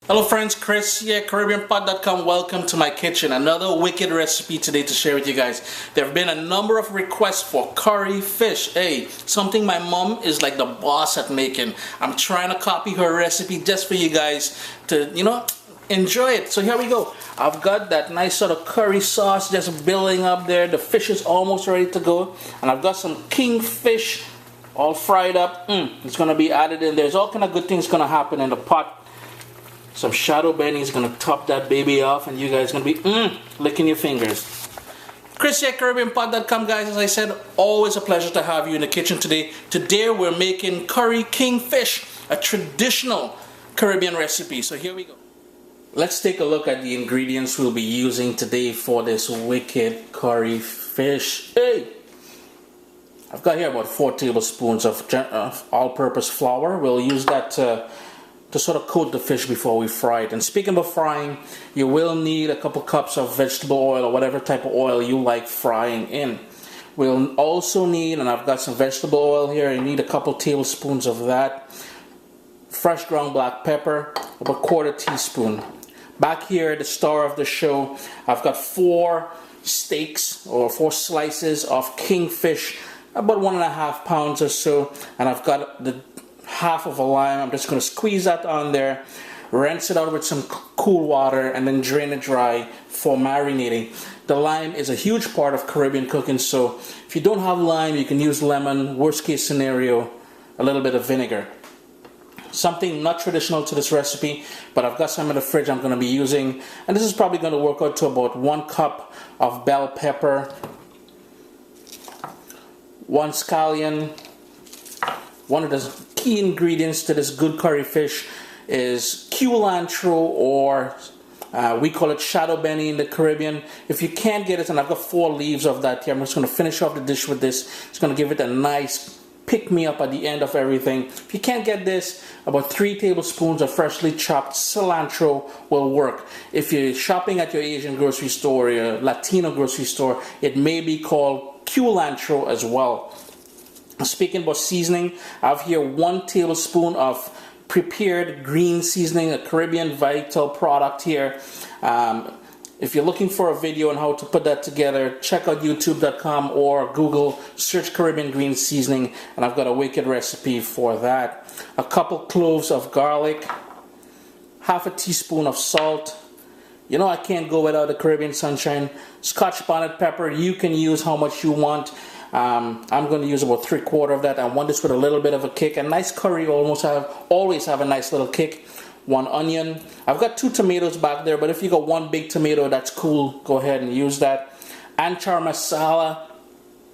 Hello friends, Chris here, CaribbeanPot.com. Welcome to my kitchen. Another wicked recipe today to share with you guys. There have been a number of requests for curry fish. Hey, something my mom is like the boss at making. I'm trying to copy her recipe just for you guys to, enjoy it. So here we go. I've got that nice sort of curry sauce just building up there. The fish is almost ready to go. And I've got some kingfish all fried up. It's going to be added in. There's all kind of good things going to happen in the pot. Some shadow benny is going to top that baby off, and you guys are going to be licking your fingers. Chris here, CaribbeanPot.com, guys. As I said, always a pleasure to have you in the kitchen today. Today we're making curry kingfish, a traditional Caribbean recipe. So here we go. Let's take a look at the ingredients we'll be using today for this wicked curry fish. Hey! I've got here about 4 tablespoons of all-purpose flour. We'll use that to sort of coat the fish before we fry it. And speaking of frying, you will need a couple cups of vegetable oil or whatever type of oil you like frying in. We'll also need, and I've got some vegetable oil here, you need a couple tablespoons of that. Fresh ground black pepper, about 1/4 teaspoon. Back here at the star of the show, I've got 4 steaks or 4 slices of kingfish, about 1.5 pounds or so, and I've got the half of a lime. I'm just going to squeeze that on there, rinse it out with some cool water, and then drain it dry for marinating. The lime is a huge part of Caribbean cooking, so if you don't have lime, you can use lemon. Worst case scenario, a little bit of vinegar. Something not traditional to this recipe, but I've got some in the fridge I'm going to be using, and this is probably going to work out to about 1 cup of bell pepper, 1 scallion. One of the key ingredients to this good curry fish is culantro, or we call it shadow benny in the Caribbean. If you can't get it, and I've got 4 leaves of that here, I'm just going to finish off the dish with this. It's going to give it a nice pick-me-up at the end of everything. If you can't get this, about 3 tablespoons of freshly chopped cilantro will work. If you're shopping at your Asian grocery store or your Latino grocery store, it may be called culantro as well. Speaking about seasoning, I have here 1 tablespoon of prepared green seasoning, a Caribbean Vital product here. If you're looking for a video on how to put that together, check out youtube.com or Google, search Caribbean green seasoning, and I've got a wicked recipe for that. A couple cloves of garlic, half a teaspoon of salt. You know I can't go without the Caribbean sunshine. Scotch bonnet pepper, you can use how much you want. I'm going to use about 3/4 of that. I want this with a little bit of a kick. A nice curry always have a nice little kick. 1 onion. I've got 2 tomatoes back there, but if you got 1 big tomato, that's cool. Go ahead and use that. Anchar masala.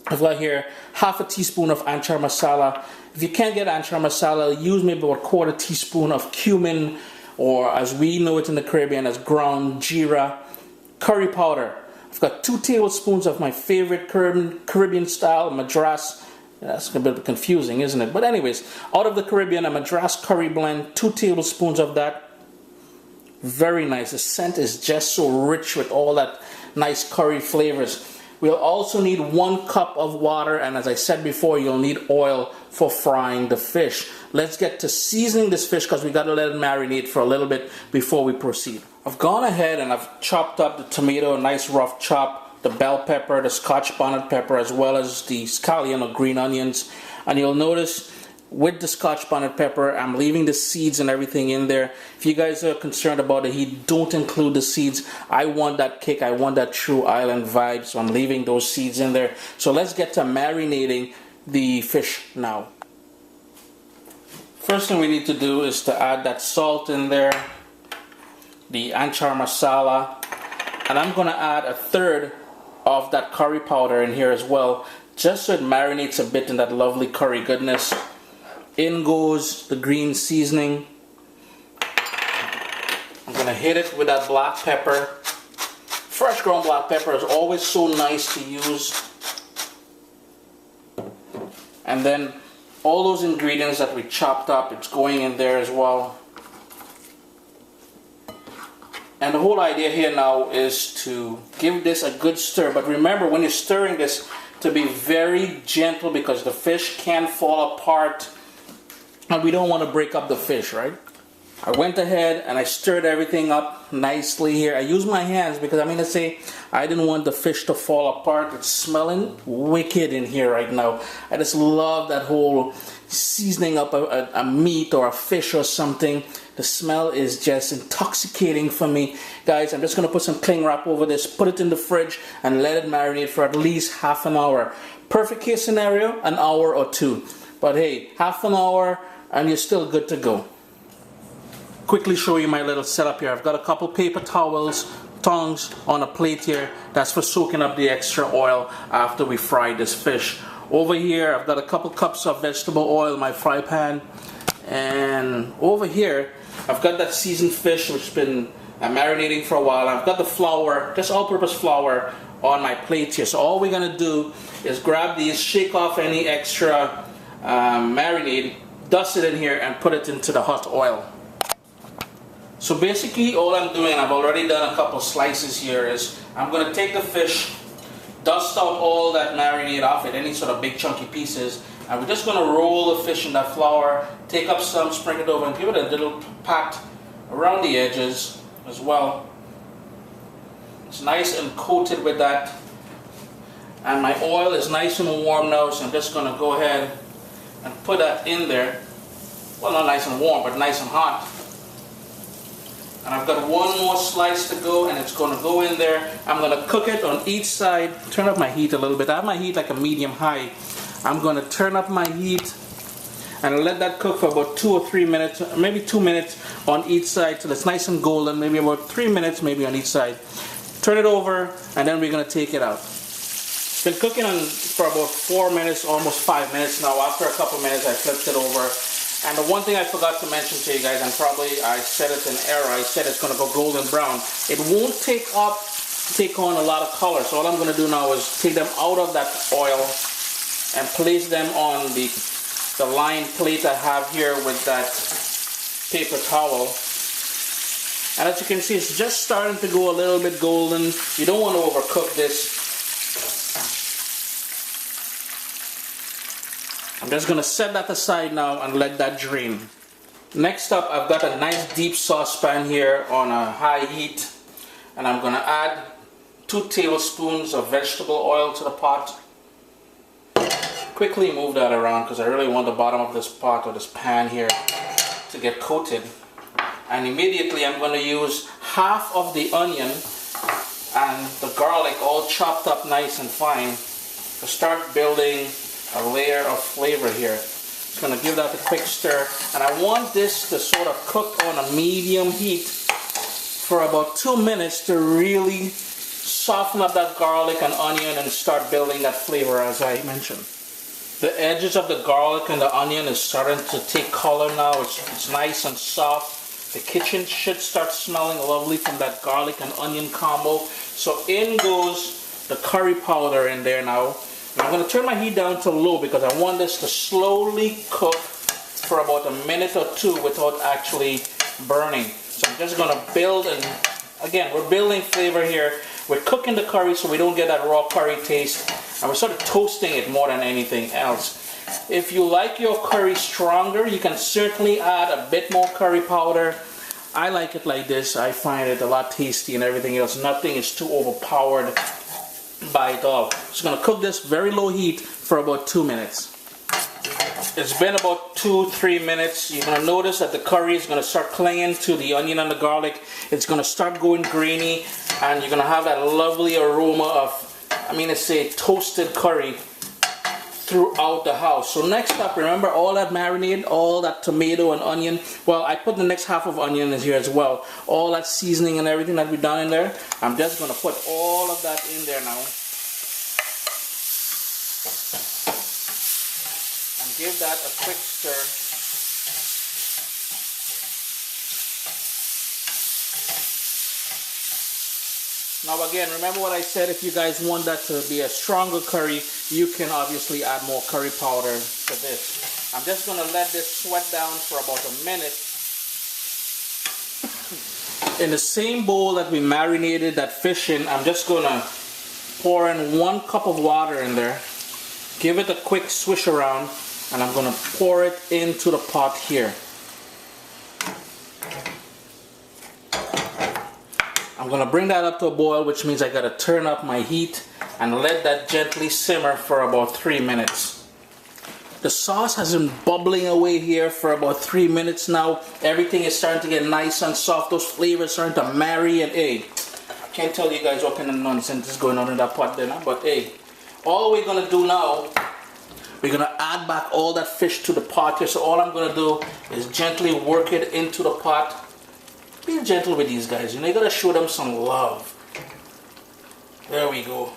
I've got here half a teaspoon of anchar masala. If you can't get anchar masala, use maybe about 1/4 teaspoon of cumin, or as we know it in the Caribbean as ground jeera. Curry powder. I've got 2 tablespoons of my favorite Caribbean style madras. That's a bit confusing, isn't it? But anyways, out of the Caribbean, a madras curry blend, 2 tablespoons of that. Very nice. The scent is just so rich with all that nice curry flavors. We'll also need 1 cup of water, and as I said before, you'll need oil for frying the fish. Let's get to seasoning this fish because we got to let it marinate for a little bit before we proceed. I've gone ahead and I've chopped up the tomato, a nice rough chop, the bell pepper, the Scotch bonnet pepper, as well as the scallion or green onions. And you'll notice with the Scotch bonnet pepper, I'm leaving the seeds and everything in there. If you guys are concerned about the heat, don't include the seeds. I want that kick, I want that true island vibe, so I'm leaving those seeds in there. So let's get to marinating the fish now. First thing we need to do is to add that salt in there, the anchar masala, and I'm going to add 1/3 of that curry powder in here as well, just so it marinates a bit in that lovely curry goodness. In goes the green seasoning. I'm going to hit it with that black pepper. Fresh ground black pepper is always so nice to use. And then all those ingredients that we chopped up, it's going in there as well. And the whole idea here now is to give this a good stir. But remember, when you're stirring this, to be very gentle because the fish can fall apart. And we don't want to break up the fish, right? I went ahead and I stirred everything up nicely here. I used my hands because I'm gonna say I didn't want the fish to fall apart. It's smelling wicked in here right now. I just love that whole seasoning up a meat or a fish or something. The smell is just intoxicating for me. Guys, I'm just gonna put some cling wrap over this, put it in the fridge and let it marinate for at least half an hour. Perfect case scenario, an hour or two. But hey, half an hour and you're still good to go. Quickly show you my little setup here. I've got a couple paper towels, tongs on a plate here. That's for soaking up the extra oil after we fry this fish. Over here, I've got a couple cups of vegetable oil in my fry pan. And over here, I've got that seasoned fish which has been marinating for a while. I've got the flour, just all-purpose flour on my plate here. So all we're gonna do is grab these, shake off any extra marinade, dust it in here and put it into the hot oil. So basically all I'm doing, I've already done a couple slices here, is I'm going to take the fish, dust out all that marinade off it, any sort of big chunky pieces, and we're just going to roll the fish in that flour, take up some, sprinkle it over and give it a little pat around the edges as well. It's nice and coated with that, and my oil is nice and warm now, so I'm just going to go ahead and put that in there. Well, not nice and warm, but nice and hot. And I've got one more slice to go and it's going to go in there. I'm going to cook it on each side. Turn up my heat a little bit. I have my heat like a medium high. I'm going to turn up my heat and let that cook for about 2 or 3 minutes, maybe 2 minutes on each side till it's nice and golden, maybe about 3 minutes maybe on each side. Turn it over and then we're going to take it out. It's been cooking for about 4 minutes, almost 5 minutes now. After a couple minutes I flipped it over. And the one thing I forgot to mention to you guys, and probably I said it in error, I said it's going to go golden brown. It won't take on a lot of color. So all I'm going to do now is take them out of that oil and place them on the lined plate I have here with that paper towel. And as you can see, it's just starting to go a little bit golden. You don't want to overcook this. I'm just going to set that aside now and let that drain. Next up, I've got a nice deep saucepan here on a high heat. And I'm going to add 2 tablespoons of vegetable oil to the pot. Quickly move that around because I really want the bottom of this pot or this pan here to get coated. And immediately I'm going to use half of the onion and the garlic all chopped up nice and fine to start building a layer of flavor here. It's going to give that a quick stir, and I want this to sort of cook on a medium heat for about 2 minutes to really soften up that garlic and onion and start building that flavor as I mentioned. The edges of the garlic and the onion is starting to take color now. It's nice and soft. The kitchen should start smelling lovely from that garlic and onion combo. So in goes the curry powder in there now. I'm going to turn my heat down to low because I want this to slowly cook for about a minute or 2 without actually burning. So I'm just going to build, and again, we're building flavor here. We're cooking the curry so we don't get that raw curry taste, and we're sort of toasting it more than anything else. If you like your curry stronger, you can certainly add a bit more curry powder. I like it like this. I find it a lot tasty and everything else. Nothing is too overpowered by it all. Just going to cook this very low heat for about 2 minutes. It's been about 2-3 minutes. You're going to notice that the curry is going to start clinging to the onion and the garlic. It's going to start going grainy, and you're going to have that lovely aroma of, toasted curry throughout the house. So next up, remember all that marinade, all that tomato and onion. Well, I put the next half of onion in here as well. All that seasoning and everything that we've done in there. I'm just going to put all of that in there now. And give that a quick stir. Now again, remember what I said, if you guys want that to be a stronger curry, you can obviously add more curry powder to this. I'm just going to let this sweat down for about a minute. In the same bowl that we marinated that fish in, I'm just going to pour in 1 cup of water in there. Give it a quick swish around, and I'm going to pour it into the pot here. I'm gonna bring that up to a boil, which means I gotta turn up my heat and let that gently simmer for about 3 minutes. The sauce has been bubbling away here for about 3 minutes now. Everything is starting to get nice and soft. Those flavors starting to marry, and hey, I can't tell you guys what kind of nonsense is going on in that pot there, but hey, all we're gonna do now, we're gonna add back all that fish to the pot here. So all I'm gonna do is gently work it into the pot. Be gentle with these guys, you know, you gotta show them some love. There we go.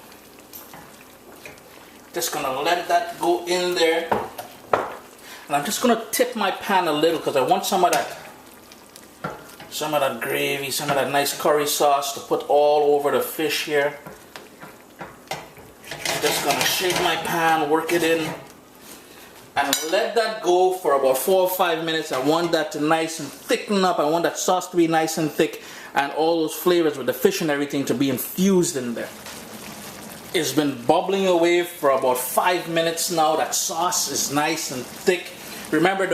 Just gonna let that go in there. And I'm just gonna tip my pan a little because I want some of that gravy, some of that nice curry sauce to put all over the fish here. I'm just gonna shake my pan, work it in, and let that go for about 4 or 5 minutes. I want that to nice and thicken up. I want that sauce to be nice and thick, and all those flavors with the fish and everything to be infused in there. It's been bubbling away for about 5 minutes now. That sauce is nice and thick. Remember,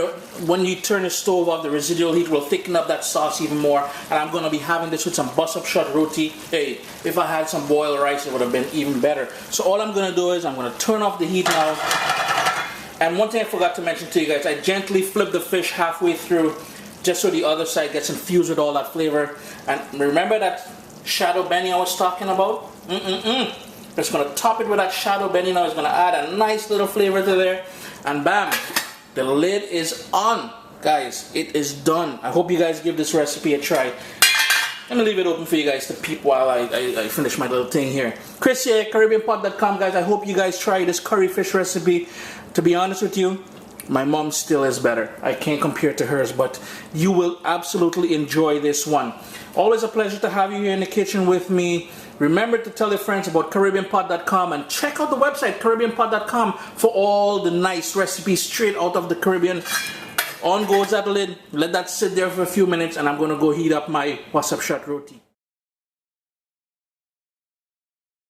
when you turn the stove off, the residual heat will thicken up that sauce even more. And I'm going to be having this with some bus-up-shot roti. Hey, if I had some boiled rice, it would have been even better. So all I'm going to do is I'm going to turn off the heat now. And one thing I forgot to mention to you guys, I gently flip the fish halfway through just so the other side gets infused with all that flavor. And remember that shadow benny I was talking about? Just going to top it with that shadow benny now. It's going to add a nice little flavor to there. And bam, the lid is on. Guys, it is done. I hope you guys give this recipe a try. Let me leave it open for you guys to peep while I finish my little thing here. Chris here, CaribbeanPot.com, guys. I hope you guys try this curry fish recipe. To be honest with you, my mom still is better. I can't compare to hers, but you will absolutely enjoy this one. Always a pleasure to have you here in the kitchen with me. Remember to tell your friends about CaribbeanPot.com and check out the website CaribbeanPot.com for all the nice recipes straight out of the Caribbean. On goes that lid. Let that sit there for a few minutes, and I'm going to go heat up my bus-up-shot roti.